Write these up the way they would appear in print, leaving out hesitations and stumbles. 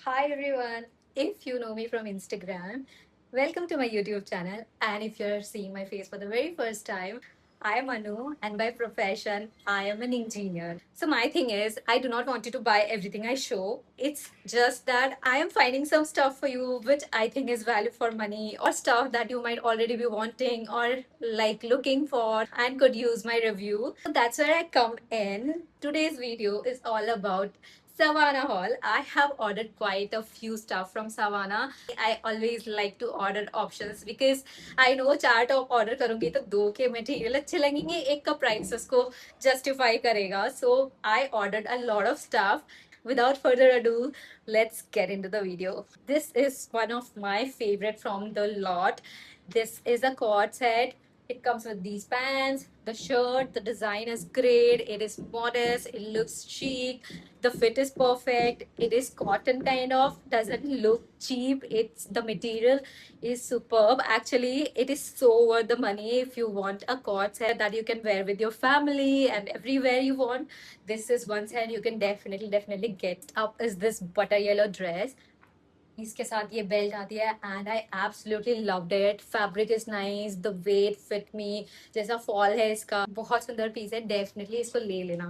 Hi everyone. If you know me from Instagram, welcome to my YouTube channel. And if you're seeing my face for the very first time, I am Anu, and by profession, I am an engineer. So, my thing is, I do not want you to buy everything I show. It's just that I am finding some stuff for you which I think is value for money, or stuff that you might already be wanting or like looking for and could use my review. So, that's where I come in. Today's video is all about Savannah Hall. I have ordered quite a few stuff from Savannah. I always like to order options because I know चार top order करूंगी तो दो के material अच्छे लगेंगे एक का price उसको जस्टिफाई करेगा so I ordered a lot of stuff without further ado, let's get into the video. This is one of my favorite from the lot. This is a cord set. It comes with these pants, the shirt, the design is great, it is modest, it looks chic, the fit is perfect, it is cotton kind of, doesn't look cheap, it's the material is superb. Actually, it is so worth the money if you want a cord set that you can wear with your family and everywhere you want. This is one set you can definitely get. Up is this butter yellow dress. इसके साथ ये belt आती है and I absolutely loved it. Fabric is nice, the weight fit me, जैसा fall है इसका, बहुत सुंदर पीस है. डेफिनेटली इसको ले लेना.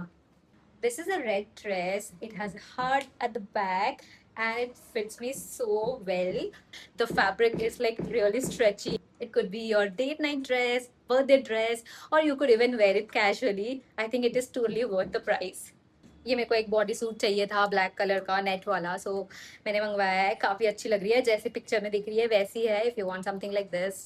This is a red dress. It has a heart at the back and it fits me so well. The fabric is like really stretchy. It could be your date night dress, birthday dress, or you could even wear it casually. I think it is totally worth the price. ये मेरे को एक body suit चाहिए था black colour का net वाला सो मैंने मंगवाया है. काफ़ी अच्छी लग रही है, जैसे पिक्चर में दिख रही है वैसी है. If you want something like this,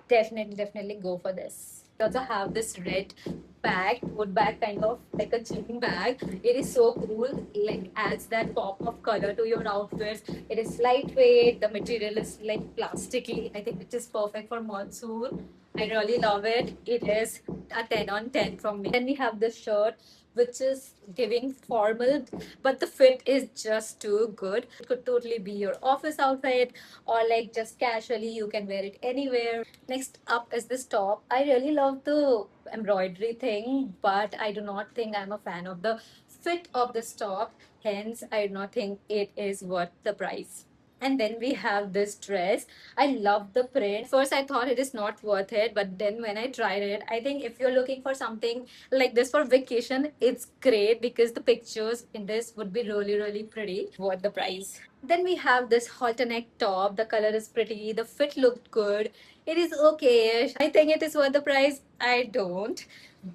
definitely go for this. We also have this red bag, tote bag, kind of like a gym bag. It is so cool, like adds that pop of color to your outfits. It is lightweight, the material is like plasticky. I think it is perfect for monsoon. I really love it. It is a 10 on 10 from me. Then we have this shirt which is giving formal, but the fit is just too good. It could totally be your office outfit or like just casually you can wear it anywhere. Next up is this top. I really love the embroidery thing, but I do not think I'm a fan of the fit of this top. Hence, I do not think it is worth the price. And then we have this dress. I love the print. First, I thought it is not worth it, but then when I tried it, I think if you're looking for something like this for vacation, it's great because the pictures in this would be really pretty. Worth the price. Then we have this halter neck top. The color is pretty. The fit looked good. It is okay. I think it is worth the price. I don't.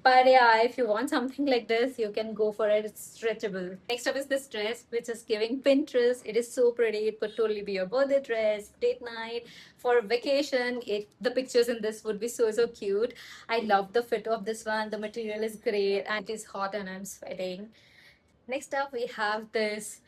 But yeah, if you want something like this, you can go for it. It's stretchable. Next up is this dress, which is giving Pinterest. It is so pretty. It could totally be your birthday dress, date night, for vacation. The pictures in this would be so cute. I love the fit of this one. The material is great and it is hot and I'm sweating. Next up, we have this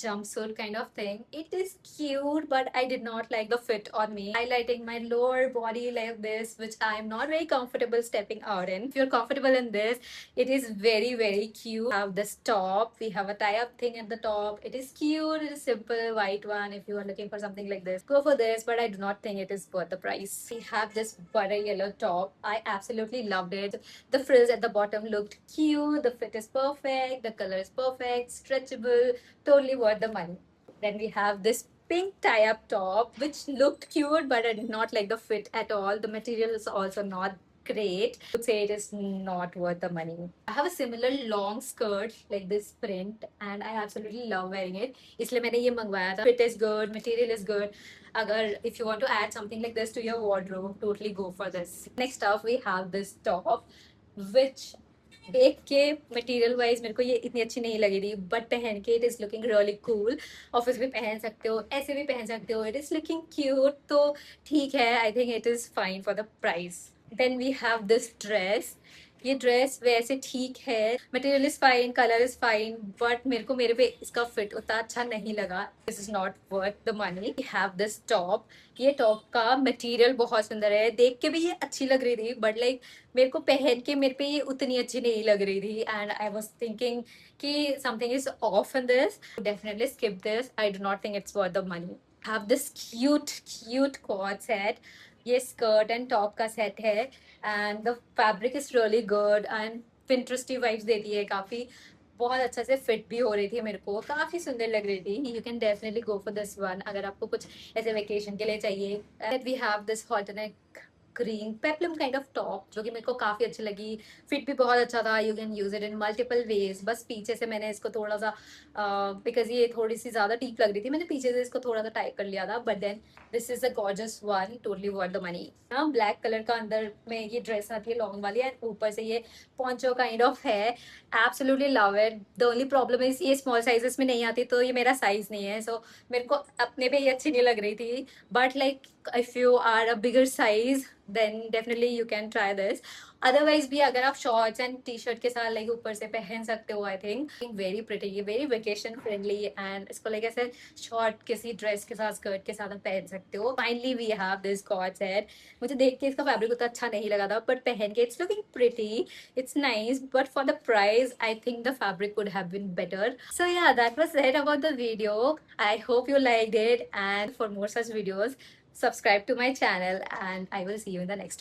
jumpsuit kind of thing. It is cute, but I did not like the fit on me. Highlighting my lower body like this, which I am not very comfortable stepping out in. If you're comfortable in this, it is very cute. We have this top. We have a tie-up thing at the top. It is cute. It is simple, white one. If you are looking for something like this, go for this, but I do not think it is worth the price. We have this butter yellow top. I absolutely loved it. The frills at the bottom looked cute. The fit is perfect. The color is perfect, stretchable, totally worth the money. Then we have this pink tie-up top, which looked cute, but I did not like the fit at all. The material is also not great. I would say it is not worth the money. I have a similar long skirt like this print and I absolutely love wearing it. इसलिए मैंने ये मंगवाया था. Fit is good, material is good. अगर if you want to add something like this to your wardrobe, totally go for this. Next up, we have this top, which देख के material wise मेरे को ये इतनी अच्छी नहीं लगी थी, बट पहन के it is looking really cool. Office भी पहन सकते हो, ऐसे भी पहन सकते हो. इट इज लुकिंग क्यूट, तो ठीक है. I think it is fine for the price. Then we have this dress. ये ड्रेस वैसे ठीक है, material is fine, colour is fine, but मेरे पे इसका फिट उतना अच्छा नहीं लगा. This is not worth the money. We have this top. ये टॉप का मटेरियल बहुत सुंदर है, देख के भी ये अच्छी लग रही थी, बट लाइक मेरे को पहन के मेरे पे ये उतनी अच्छी नहीं लग रही थी. एंड आई वॉज थिंकिंग कि something is off in this. Definitely skip this. I do not think it's worth the money. Have this cute coord set. ये स्कर्ट एंड टॉप का सेट है and the fabric is really good and pinteresty vibes देती है काफ़ी. बहुत अच्छा से fit भी हो रही थी, मेरे को काफी सुंदर लग रही थी। You can definitely go for this one अगर आपको कुछ ऐसे वेकेशन के लिए चाहिए। We have this halterneck green peplum kind of top जो कि मेरे को काफी अच्छी लगी। फिट भी बहुत अच्छा था। You can use it in multiple ways. बस पीछे से मैंने इसको थोड़ा सा बिकॉज ये थोड़ी सी ज्यादा डीप लग रही थी, मैंने पीछे से इसको थोड़ा सा टाइट कर लिया था। But then this is a gorgeous one, totally worth the money. हाँ, ब्लैक कलर का अंदर में ये ड्रेस आती है लॉन्ग वाली, एंड ऊपर से ये पॉन्चो काइंड ऑफ है। Absolutely love it. The only problem is ये स्मॉल साइजेस में नहीं आती, तो ये मेरा साइज नहीं है, सो मेरे को अपने पे ये अच्छी नहीं लग रही थी। But like if you are a bigger size then definitely you can try this. Otherwise भी अगर आप शॉर्ट्स एंड टी शर्ट के साथ लाइक ऊपर से पहन सकते हो, आई थिंक वेरी प्रिटी, ये वेरी वेकेशन फ्रेंडली। एंड इसको लाइक ऐसे शॉर्ट किसी ड्रेस के साथ, स्कर्ट के साथ आप पहन सकते हो। Finally we have this co-ord set. मुझे देख के इसका फैब्रिक उतना अच्छा नहीं लगा था, बट पहन के it's looking pretty, it's nice, but for the price I think the fabric could have been better. So yeah, that was it about the video. I hope you liked it, and for more such videos subscribe to my channel, and I will see you in the next one.